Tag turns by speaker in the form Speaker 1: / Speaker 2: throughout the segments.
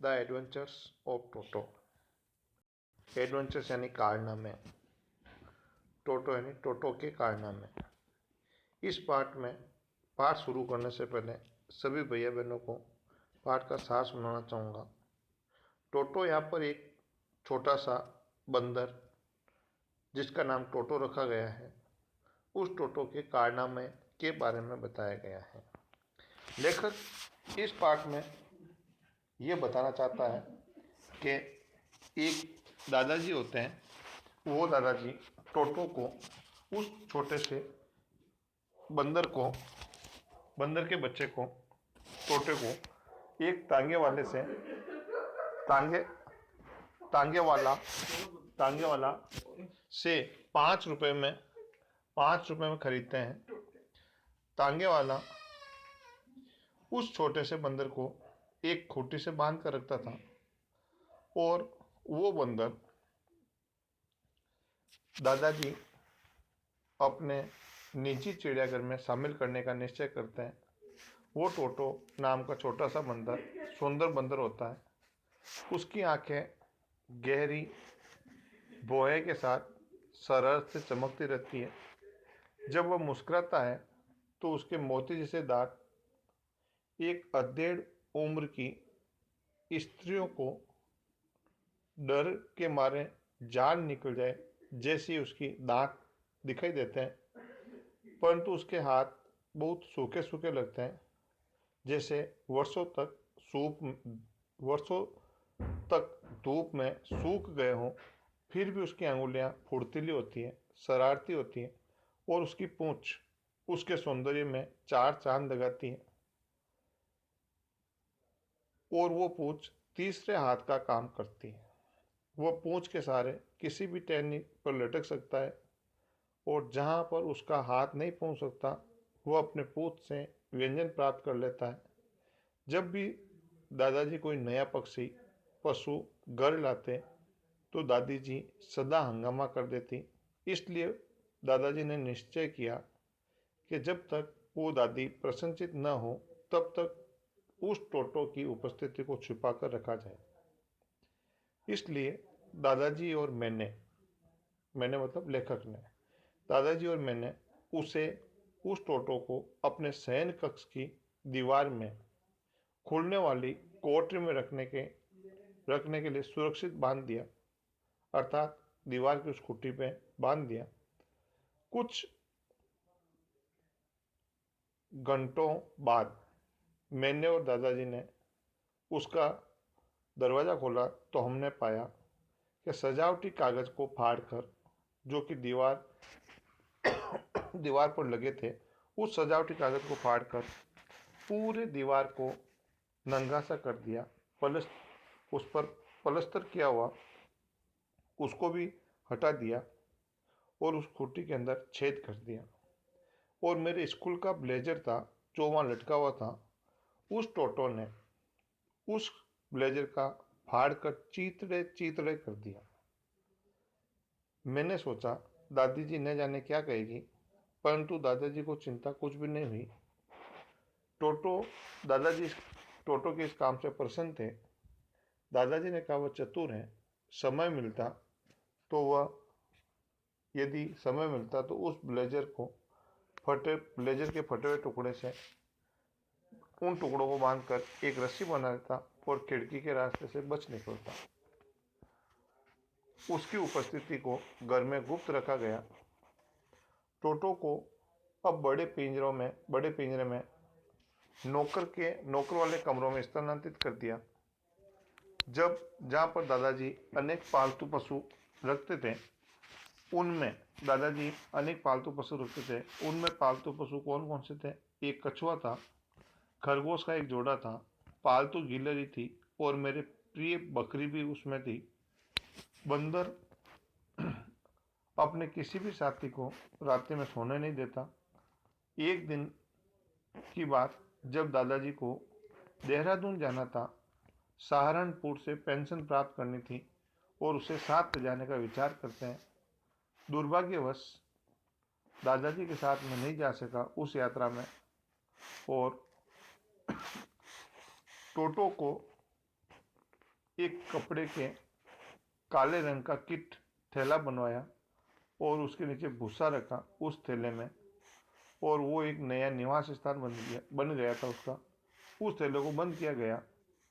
Speaker 1: The adventures of Toto. Adventures यानी कारनामे, टोटो यानी टोटो के कारनामे। इस पाठ शुरू करने से पहले सभी भैया बहनों को पाठ का सार सुनाना चाहूँगा। टोटो यहाँ पर एक छोटा सा बंदर जिसका नाम टोटो रखा गया है, उस टोटो के कारनामे के बारे में बताया गया है। लेखक इस पाठ में ये बताना चाहता है कि एक दादाजी होते हैं, वो दादाजी टोटो को, उस छोटे से बंदर के बच्चे को, टोटे को एक तांगे वाला से 5 रुपए में खरीदते हैं। तांगे वाला उस छोटे से बंदर को एक खूंटी से बांध कर रखता था और वो बंदर दादाजी अपने निजी चिड़ियाघर में शामिल करने का निश्चय करते हैं। वो टोटो नाम का छोटा सा बंदर सुंदर बंदर होता है। उसकी आंखें गहरी भौहें के साथ शरारत से चमकती रहती है। जब वह मुस्कुराता है तो उसके मोती जैसे दांत एक अधेड़ उम्र की स्त्रियों को डर के मारे जान निकल जाए जैसी उसकी दांत दिखाई देते हैं, परंतु उसके हाथ बहुत सूखे सूखे लगते हैं, जैसे वर्षों तक धूप में सूख गए हों। फिर भी उसकी अंगुलियां फुर्तीली होती हैं, शरारती होती हैं और उसकी पूंछ उसके सौंदर्य में 4 चांद लगाती है। और वो पूंछ तीसरे हाथ का काम करती है। वह पूंछ के सहारे किसी भी टहनी पर लटक सकता है और जहाँ पर उसका हाथ नहीं पहुँच सकता, वह अपने पूंछ से व्यंजन प्राप्त कर लेता है। जब भी दादाजी कोई नया पशु घर लाते तो दादी जी सदा हंगामा कर देती। इसलिए दादाजी ने निश्चय किया कि जब तक वो दादी प्रसन्नचित न हो तब तक उस टोटो की उपस्थिति को छुपा कर रखा जाए। इसलिए दादाजी और मैंने मतलब लेखक ने, दादाजी और मैंने उस टोटो को अपने शयन कक्ष की दीवार में खुलने वाली कोठरी में रखने के लिए सुरक्षित बांध दिया, अर्थात दीवार की उस खुट्टी पे बांध दिया। कुछ घंटों बाद मैंने और दादाजी ने उसका दरवाज़ा खोला तो हमने पाया कि सजावटी कागज को फाड़कर, जो कि दीवार पर लगे थे, उस सजावटी कागज को फाड़कर पूरे दीवार को नंगा सा कर दिया। उस पर पलस्तर किया हुआ उसको भी हटा दिया और उस खूंटी के अंदर छेद कर दिया। और मेरे स्कूल का ब्लेजर था जो वहाँ लटका हुआ था, उस टोटो ने उस ब्लेजर का फाड़ कर चीतड़े कर दिया। मैंने सोचा दादी जी न जाने क्या कहेगी, परंतु दादाजी को चिंता कुछ भी नहीं हुई। दादाजी टोटो के इस काम से प्रसन्न थे। दादाजी ने कहा वह चतुर है, यदि समय मिलता तो उस ब्लेजर के फटे हुए टुकड़े से उन टुकड़ों को बांधकर एक रस्सी बना देता और खिड़की के रास्ते से बच निकलता। उसकी उपस्थिति को घर में गुप्त रखा गया। टोटो को अब बड़े पिंजरे में नौकर वाले कमरों में स्थानांतरित कर दिया। जहाँ पर दादाजी अनेक पालतू पशु रखते थे, उनमें पालतू पशु कौन कौन से थे? एक कछुआ था, खरगोश का एक जोड़ा था, पालतू गिलहरी थी और मेरे प्रिय बकरी भी उसमें थी। बंदर अपने किसी भी साथी को रात्रि में सोने नहीं देता। एक दिन की बात, जब दादाजी को देहरादून जाना था, सहारनपुर से पेंशन प्राप्त करनी थी और उसे साथ ले जाने का विचार करते हैं। दुर्भाग्यवश दादाजी के साथ में नहीं जा सका उस यात्रा में और टोटो को एक कपड़े के काले रंग का किट थैला बनवाया और उसके नीचे भूसा रखा उस थैले में, और वो एक नया निवास स्थान बन गया था उसका। उस थैले को बंद किया गया,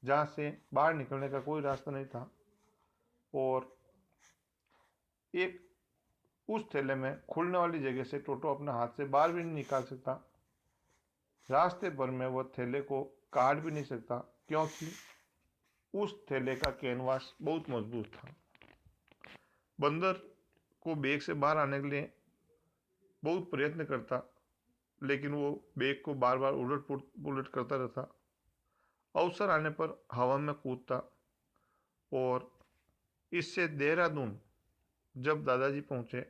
Speaker 1: जहाँ से बाहर निकलने का कोई रास्ता नहीं था। और एक उस थैले में खुलने वाली जगह से टोटो अपना हाथ से बाहर भी नहीं निकाल सकता। रास्ते भर में वह थैले को काट भी नहीं सकता, क्योंकि उस थैले का कैनवास बहुत मजबूत था। बंदर को बैग से बाहर आने के लिए बहुत प्रयत्न करता, लेकिन वो बैग को बार बार उलट पुलट करता रहता। अवसर आने पर हवा में कूदता। और इससे देहरादून जब दादाजी पहुंचे,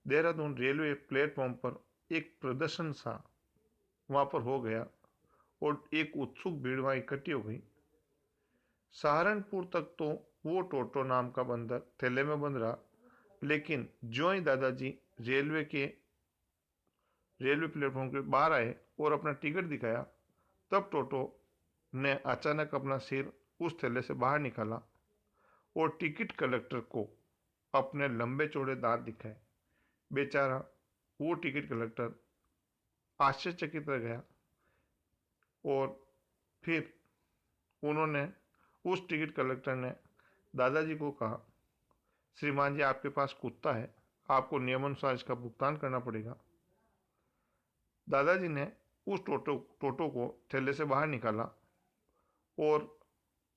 Speaker 1: देहरादून रेलवे प्लेटफॉर्म पर एक प्रदर्शन सा वहां पर हो गया और एक उत्सुक भीड़ वहां इकट्ठी हो गई। सहारनपुर तक तो वो टोटो नाम का बंदर थैले में बंद रहा, लेकिन ज्यों ही दादाजी रेलवे प्लेटफॉर्म के बाहर आए और अपना टिकट दिखाया, तब टोटो ने अचानक अपना सिर उस थैले से बाहर निकाला और टिकट कलेक्टर को अपने लंबे चौड़े दांत दिखाए। बेचारा वो टिकट कलेक्टर आश्चर्यचकित रह गया। और फिर उन्होंने उस टिकट कलेक्टर ने दादाजी को कहा, श्रीमान जी, आपके पास कुत्ता है, आपको नियमानुसार इसका भुगतान करना पड़ेगा। दादाजी ने उस टोटो को थैले से बाहर निकाला और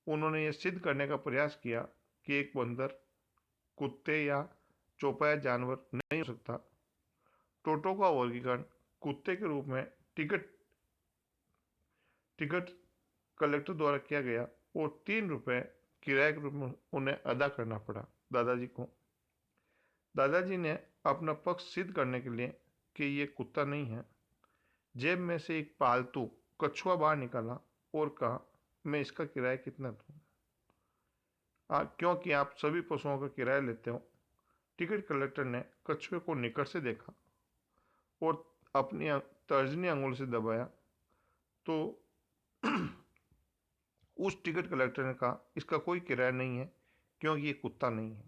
Speaker 1: उन्होंने ये सिद्ध करने का प्रयास किया कि एक बंदर कुत्ते या चौपाया जानवर नहीं हो सकता। टोटो का वर्गीकरण कुत्ते के रूप में टिकट टिकट कलेक्टर द्वारा किया गया और 3 रुपये किराए के रूप में उन्हें अदा करना पड़ा दादाजी को। दादाजी ने अपना पक्ष सिद्ध करने के लिए कि ये कुत्ता नहीं है, जेब में से एक पालतू कछुआ बाहर निकाला और कहा, मैं इसका किराया कितना दूँ? क्योंकि आप सभी पशुओं का किराया लेते हो। टिकट कलेक्टर ने कछुए को निकट से देखा और अपनी तर्जनी अंगुल से दबाया, तो उस टिकट कलेक्टर ने कहा, इसका कोई किराया नहीं है, क्योंकि ये कुत्ता नहीं है।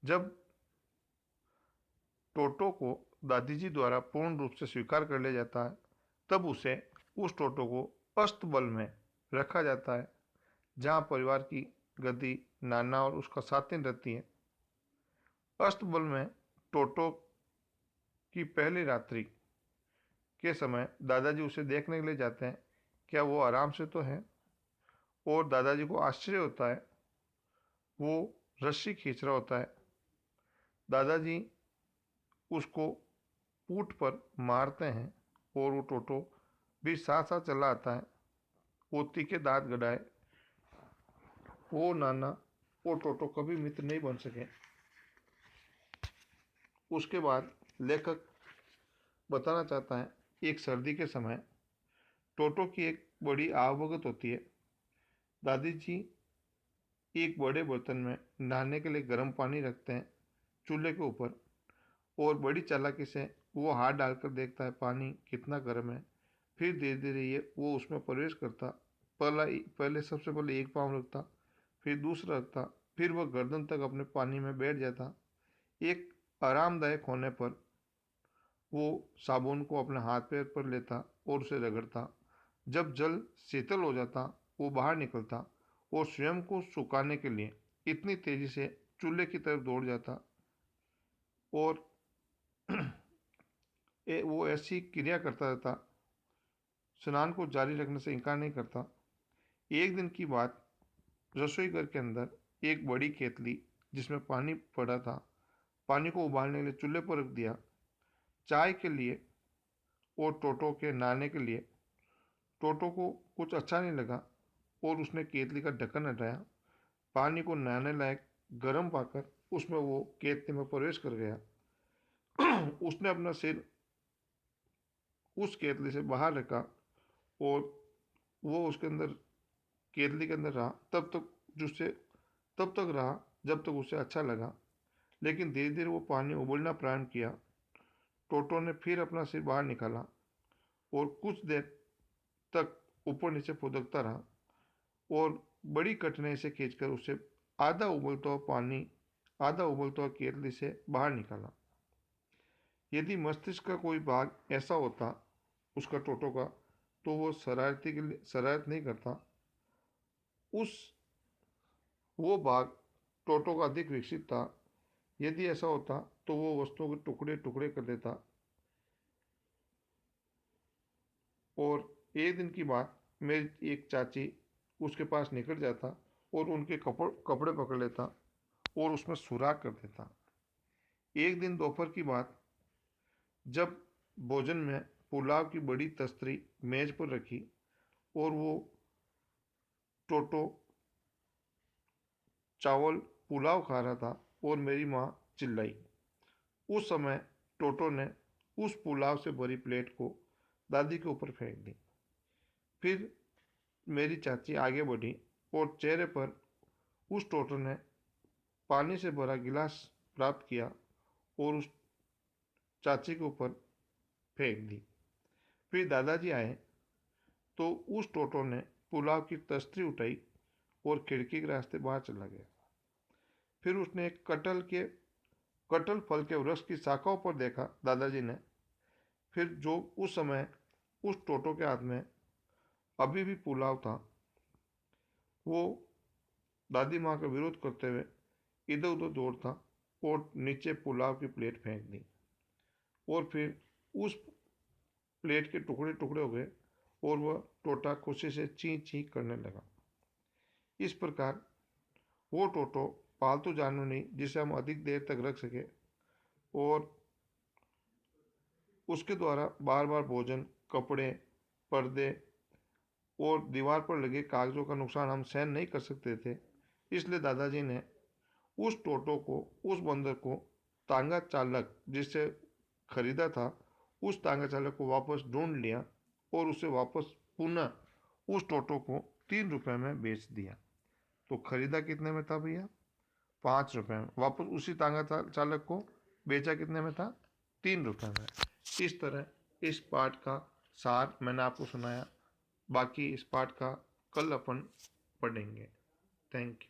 Speaker 1: जब टोटो को दादाजी द्वारा पूर्ण रूप से स्वीकार कर लिया जाता है, तब उस टोटो को अस्तबल में रखा जाता है, जहां परिवार की गद्दी, नाना और उसका साथिन रहती है। अस्तबल में टोटो की पहली रात्रि के समय दादाजी उसे देखने के लिए जाते हैं, क्या वो आराम से तो है। और दादाजी को आश्चर्य होता है, वो रस्सी खींच रहा होता है। दादाजी उसको पूठ पर मारते हैं और वो टोटो भी साथ साथ चला आता है। वो तीखे दांत गड़ाए। वो नाना और टोटो कभी मित्र नहीं बन सके। उसके बाद लेखक बताना चाहता है, एक सर्दी के समय टोटो की एक बड़ी आवभगत होती है। दादी जी एक बड़े बर्तन में नहाने के लिए गर्म पानी रखते हैं चूल्हे के ऊपर, और बड़ी चालाकी से वो हाथ डालकर देखता है पानी कितना गर्म है। फिर धीरे धीरे ये वो उसमें प्रवेश करता। पहले सबसे पहले एक पाँव रखता, फिर दूसरा रखता, फिर वह गर्दन तक अपने पानी में बैठ जाता। एक आरामदायक होने पर वो साबुन को अपने हाथ पैर पर लेता और उसे रगड़ता। जब जल शीतल हो जाता, वो बाहर निकलता और स्वयं को सुखाने के लिए इतनी तेजी से चूल्हे की तरफ दौड़ जाता। और वो ऐसी क्रिया करता रहता, स्नान को जारी रखने से इनकार नहीं करता। एक दिन की बात, रसोई घर के अंदर एक बड़ी केतली जिसमें पानी पड़ा था, पानी को उबालने के लिए चूल्हे पर रख दिया। चाय के लिए और टोटो के नहाने के लिए। टोटो को कुछ अच्छा नहीं लगा और उसने केतली का ढक्कन हटाया। पानी को नहाने लायक गर्म पाकर उसमें वो केतली में प्रवेश कर गया। उसने अपना सिर उस केतली से बाहर रखा और वो उसके अंदर केतली के अंदर रहा तब तक रहा जब तक उसे अच्छा लगा। लेकिन धीरे धीरे वो पानी उबलना प्रारंभ किया। टोटो ने फिर अपना सिर बाहर निकाला और कुछ देर तक ऊपर नीचे फुदकता रहा और बड़ी कठिनाई से खींचकर उसे आधा उबलता हुआ पानी, आधा उबलता हुआ केतली से बाहर निकाला। यदि मस्तिष्क का कोई भाग ऐसा होता उसका टोटो का, तो वो शरारत नहीं करता। उस वो भाग टोटो का अधिक विकसित था। यदि ऐसा होता तो वो वस्तुओं के टुकड़े टुकड़े कर देता। और एक दिन की बात, मेरी एक चाची उसके पास निकल जाता और उनके कपड़े पकड़ लेता और उसमें सुराख कर देता। एक दिन दोपहर की बात, जब भोजन में पुलाव की बड़ी तस्तरी मेज पर रखी और वो टोटो चावल पुलाव खा रहा था और मेरी माँ चिल्लाई। उस समय टोटो ने उस पुलाव से भरी प्लेट को दादी के ऊपर फेंक दी। फिर मेरी चाची आगे बढ़ी और चेहरे पर उस टोटो ने पानी से भरा गिलास प्राप्त किया और उस चाची के ऊपर फेंक दी। फिर दादाजी आए तो उस टोटो ने पुलाव की तस्तरी उठाई और खिड़की के रास्ते बाहर चला गया। फिर उसने एक कटल फल के वृक्ष की शाखाओं पर देखा दादाजी ने। फिर जो उस समय उस टोटो के हाथ में अभी भी पुलाव था, वो दादी माँ का विरोध करते हुए इधर उधर दौड़ता और नीचे पुलाव की प्लेट फेंक दी। और फिर उस प्लेट के टुकड़े टुकड़े हो गए और वह टोटा खुशी से ची ची करने लगा। इस प्रकार वो टोटो पालतू जानवर नहीं जिसे हम अधिक देर तक रख सके, और उसके द्वारा बार बार भोजन, कपड़े, पर्दे और दीवार पर लगे कागजों का नुकसान हम सहन नहीं कर सकते थे। इसलिए दादाजी ने उस टोटो को, उस बंदर को तांगा चालक जिससे खरीदा था, उस तांगा चालक को वापस ढूंढ लिया और उसे वापस पुनः उस टोटो को 3 रुपए में बेच दिया। तो खरीदा कितने में था भैया? 5 रुपए में। वापस उसी तांगा चालक को बेचा कितने में था? 3 रुपए में। इस तरह इस पाठ का सार मैंने आपको सुनाया। बाकी इस पाठ का कल अपन पढ़ेंगे। Thank you.